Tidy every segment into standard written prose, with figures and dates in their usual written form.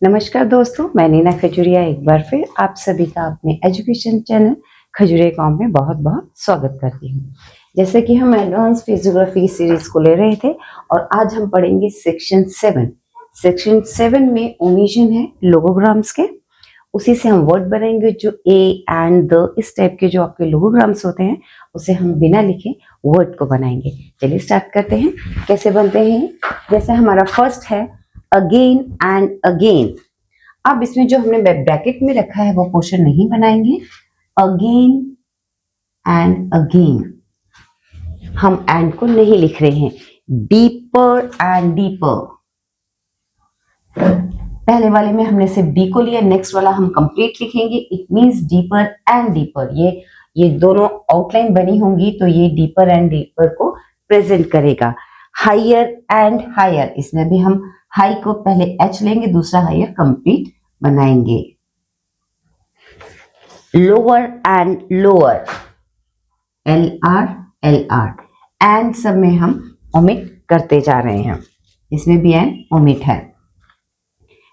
नमस्कार दोस्तों, मैं नीना खजूरिया एक बार फिर आप सभी का अपने एजुकेशन चैनल खजूरिया कॉम में बहुत बहुत स्वागत करती हूँ। जैसे कि हम एडवांस फिजियोग्राफी सीरीज को ले रहे थे और आज हम पढ़ेंगे सेक्शन 7। सेक्शन 7 में ओमिशन है लोगोग्राम्स के, उसी से हम वर्ड बनाएंगे जो ए एंड द, इस टाइप के जो आपके लोगोग्राम्स होते हैं उसे हम बिना लिखे वर्ड को बनाएंगे। चलिए स्टार्ट करते हैं। कैसे बनते हैं? जैसे हमारा फर्स्ट है अगेन एंड अगेन। अब इसमें जो हमने ब्रैकेट में रखा है वो पोर्शन नहीं बनाएंगे। अगेन एंड अगेन हम एंड को नहीं लिख रहे हैं। डीपर एंड डीपर, पहले वाले में हमने सिर्फ डी को लिया, नेक्स्ट वाला हम कंप्लीट लिखेंगे। It means deeper and deeper. ये दोनों आउटलाइन बनी होंगी तो ये डीपर एंड डीपर को प्रेजेंट करेगा। हायर एंड हायर, इसमें भी हम हाई को पहले एच लेंगे, दूसरा हायर कंप्लीट बनाएंगे। Lower and lower, L R L R, and सब में हम ओमिट करते जा रहे हैं, इसमें भी एंड ओमिट है।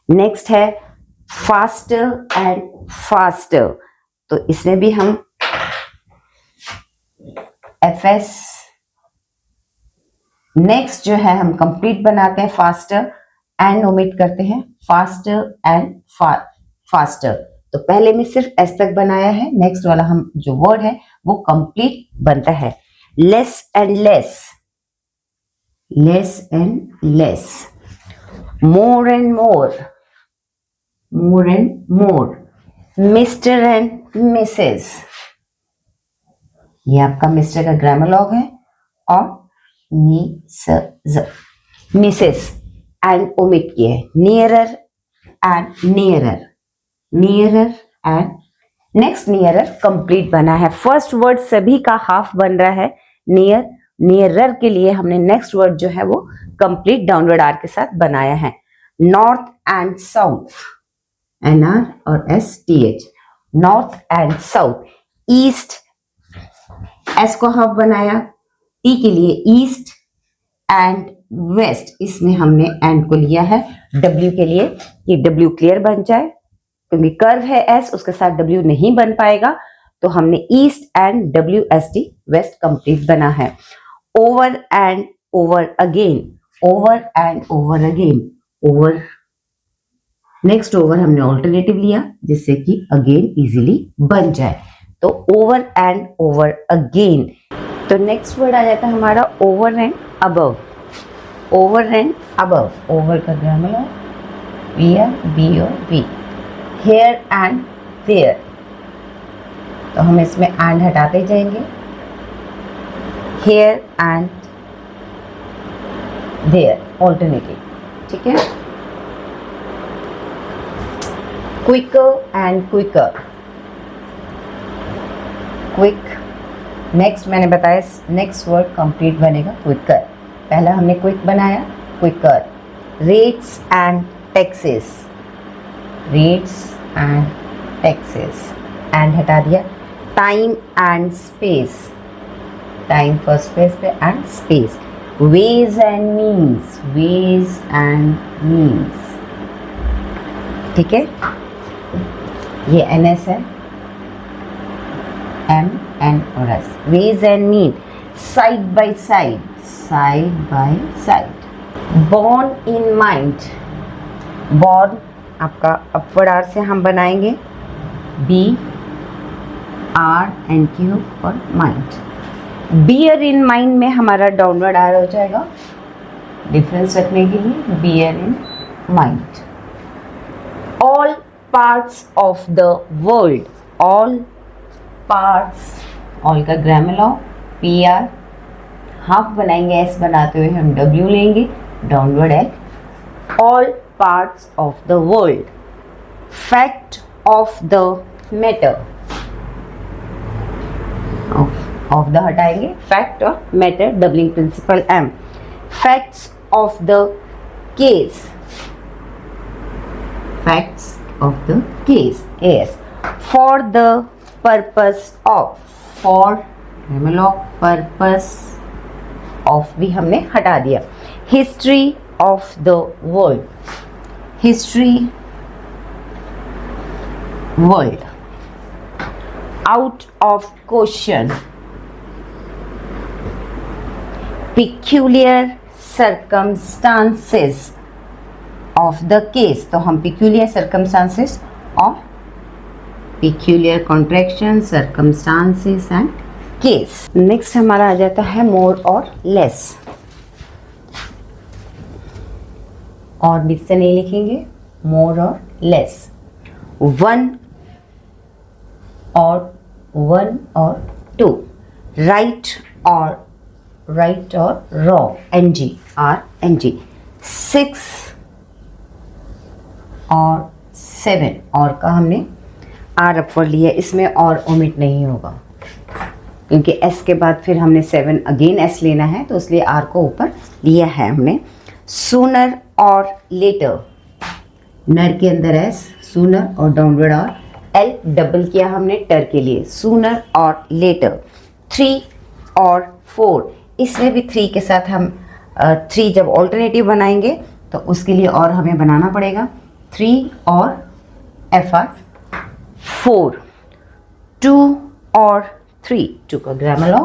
नेक्स्ट है फास्टर एंड फास्टर, तो इसमें भी हम एफ एस। नेक्स्ट जो है हम कंप्लीट बनाते हैं, फास्टर एंड ओमिट करते हैं, फास्टर एंड फास्टर। तो पहले में सिर्फ एस तक बनाया है, नेक्स्ट वाला हम जो वर्ड है वो कंप्लीट बनता है। Less and less, less and less. More and more, more and more. Mister and Mrs, ये आपका मिस्टर का ग्रामर लॉग है। और मिसेस एंड ओमिट किया है। Nearer and nearer, nearer and next nearer complete बना है। फर्स्ट वर्ड सभी का हाफ बन रहा है नियर। नियरर के लिए हमने नेक्स्ट वर्ड जो है वो कंप्लीट डाउनवर्ड आर के साथ बनाया है। North and south, N R और S T H, north and south. East, S को हाफ बनाया, टी के लिए ईस्ट एंड वेस्ट, इसमें हमने एंड को लिया है डब्ल्यू के लिए कि डब्ल्यू क्लियर बन जाए, क्योंकि कर्व है एस, उसके साथ डब्ल्यू नहीं बन पाएगा, तो हमने east and W S T west complete बना है। Over and over again, over and over again, over. Next over हमने ऑल्टरनेटिव लिया जिससे कि अगेन इजीली बन जाए, तो ओवर एंड ओवर अगेन। तो नेक्स्ट वर्ड आ जाता है हमारा over and above. Over and above, over का ग्रामर है V R B O V. Here and there, तो हम इसमें एंड हटाते जाएंगे। हेयर एंड देयर ऑल्टरनेटिव, ठीक है। Quicker and quicker, quick. Next मैंने बताया नेक्स्ट वर्ड कंप्लीट बनेगा क्विकर। पहला हमने क्विक बनाया, quicker. Rates and taxes, rates and taxes, and हटा दिया। Time and space, time first place पे and space. Ways and means, ways and means, ठीक है। ये एन एस है, एम एन और S. Ways and mean, side by side, side by side. Born in mind, born आपका upward are से हम बनाएंगे, बी आर एन क्यू और माइंड। बियर इन माइंड में हमारा डाउनवर्ड आर हो जाएगा डिफरेंस रखने के लिए, bear in mind. All parts of the world, all parts, all का grammar law P R, half बनाएंगे एस बनाते हुए हम डब्ल्यू लेंगे, downward H. All parts of the world. Fact of the matter, of the हटाएंगे, fact of matter, doubling principle M. Facts of the case, facts of the case S. For the purpose of, for purpose of भी हमने हटा दिया। History of the world, history world. Out of question. Peculiar circumstances of the case. तो हम peculiar circumstances और peculiar contraction, circumstances and case. Next हमारा आ जाता है more और less. और बीच से नहीं लिखेंगे, more और less. One और two. Right or wrong. NG. 6 और 7. और का हमने आर अपवर्ड लिया, इसमें और ओमिट नहीं होगा क्योंकि एस के बाद फिर हमने 7 अगेन एस लेना है, तो इसलिए आर को ऊपर लिया है हमने. सूनर और लेटर. नर के अंदर एस, सूनर और डाउनवर्ड आर. एल डबल किया हमने टर के लिए. सूनर और लेटर. 3 और 4. इसमें भी 3 के साथ हम 3 जब ऑल्टरनेटिव बनाएंगे तो उसके लिए और हमें बनाना पड़ेगा. 3 और एफ आर 4. 2 और 3. 2 का ग्रामर लॉ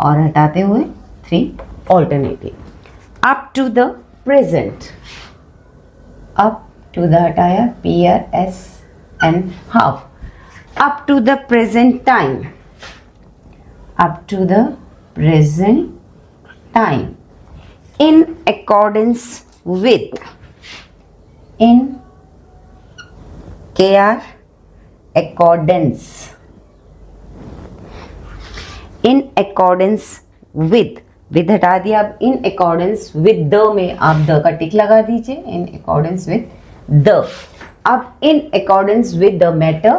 और हटाते हुए 3 alternative. Up to the present. Up to the हटाया PRSN half. Up to the present time. Up to the present time. In accordance with. In KR accordance. In accordance with. With हटा दिया. अब in accordance with the में आप the का टिक लगा दीजिए. In accordance with the. अब in accordance with the matter.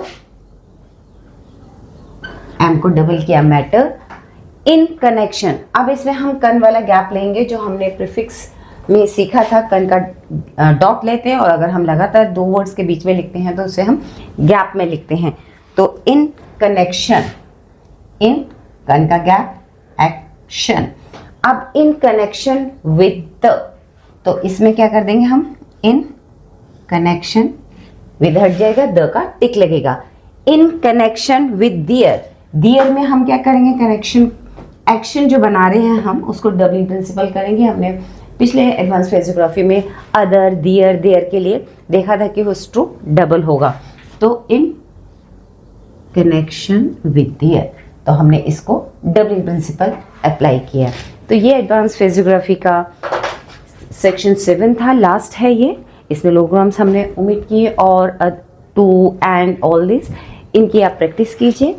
M को डबल किया matter. In connection. अब इसमें हम कन वाला गैप लेंगे जो हमने प्रीफिक्स में सीखा था. कन का डॉट लेते हैं और अगर हम लगातार 2 वर्ड्स के बीच में लिखते हैं तो उसे हम गैप में लिखते हैं. तो इन कनेक्शन. इन कन का गैप एक्शन. अब इन कनेक्शन विद द, तो इसमें क्या कर देंगे हम. इन कनेक्शन विद हट जाएगा, द का टिक लगेगा. In connection with their. दियर में हम क्या करेंगे, कनेक्शन एक्शन जो बना रहे हैं हम उसको डबलिंग प्रिंसिपल करेंगे. हमने पिछले एडवांस फिजियोग्राफी में अदर, दियर, देयर के लिए देखा था कि वो स्ट्रोक डबल होगा. तो इन कनेक्शन विद दियर, तो हमने इसको डबलिंग प्रिंसिपल अप्लाई किया. तो ये एडवांस फिजियोग्राफी का सेक्शन 7 था, लास्ट है ये. इसमें लोग्राम्स हमने ओमिट किए और टू एंड ऑल दिस, इनकी आप प्रैक्टिस कीजिए.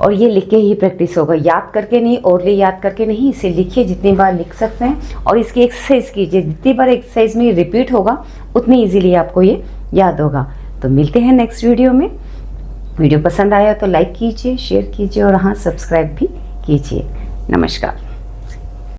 और ये लिख के ही प्रैक्टिस होगा, याद करके नहीं, ओरली याद करके नहीं. इसे लिखिए, जितनी बार लिख सकते हैं. और इसकी एक्सरसाइज कीजिए, जितनी बार एक्सरसाइज में रिपीट होगा उतनी इजीली आपको ये याद होगा. तो मिलते हैं नेक्स्ट वीडियो में. वीडियो पसंद आया तो लाइक कीजिए, शेयर कीजिए और हाँ, सब्सक्राइब भी कीजिए. नमस्कार.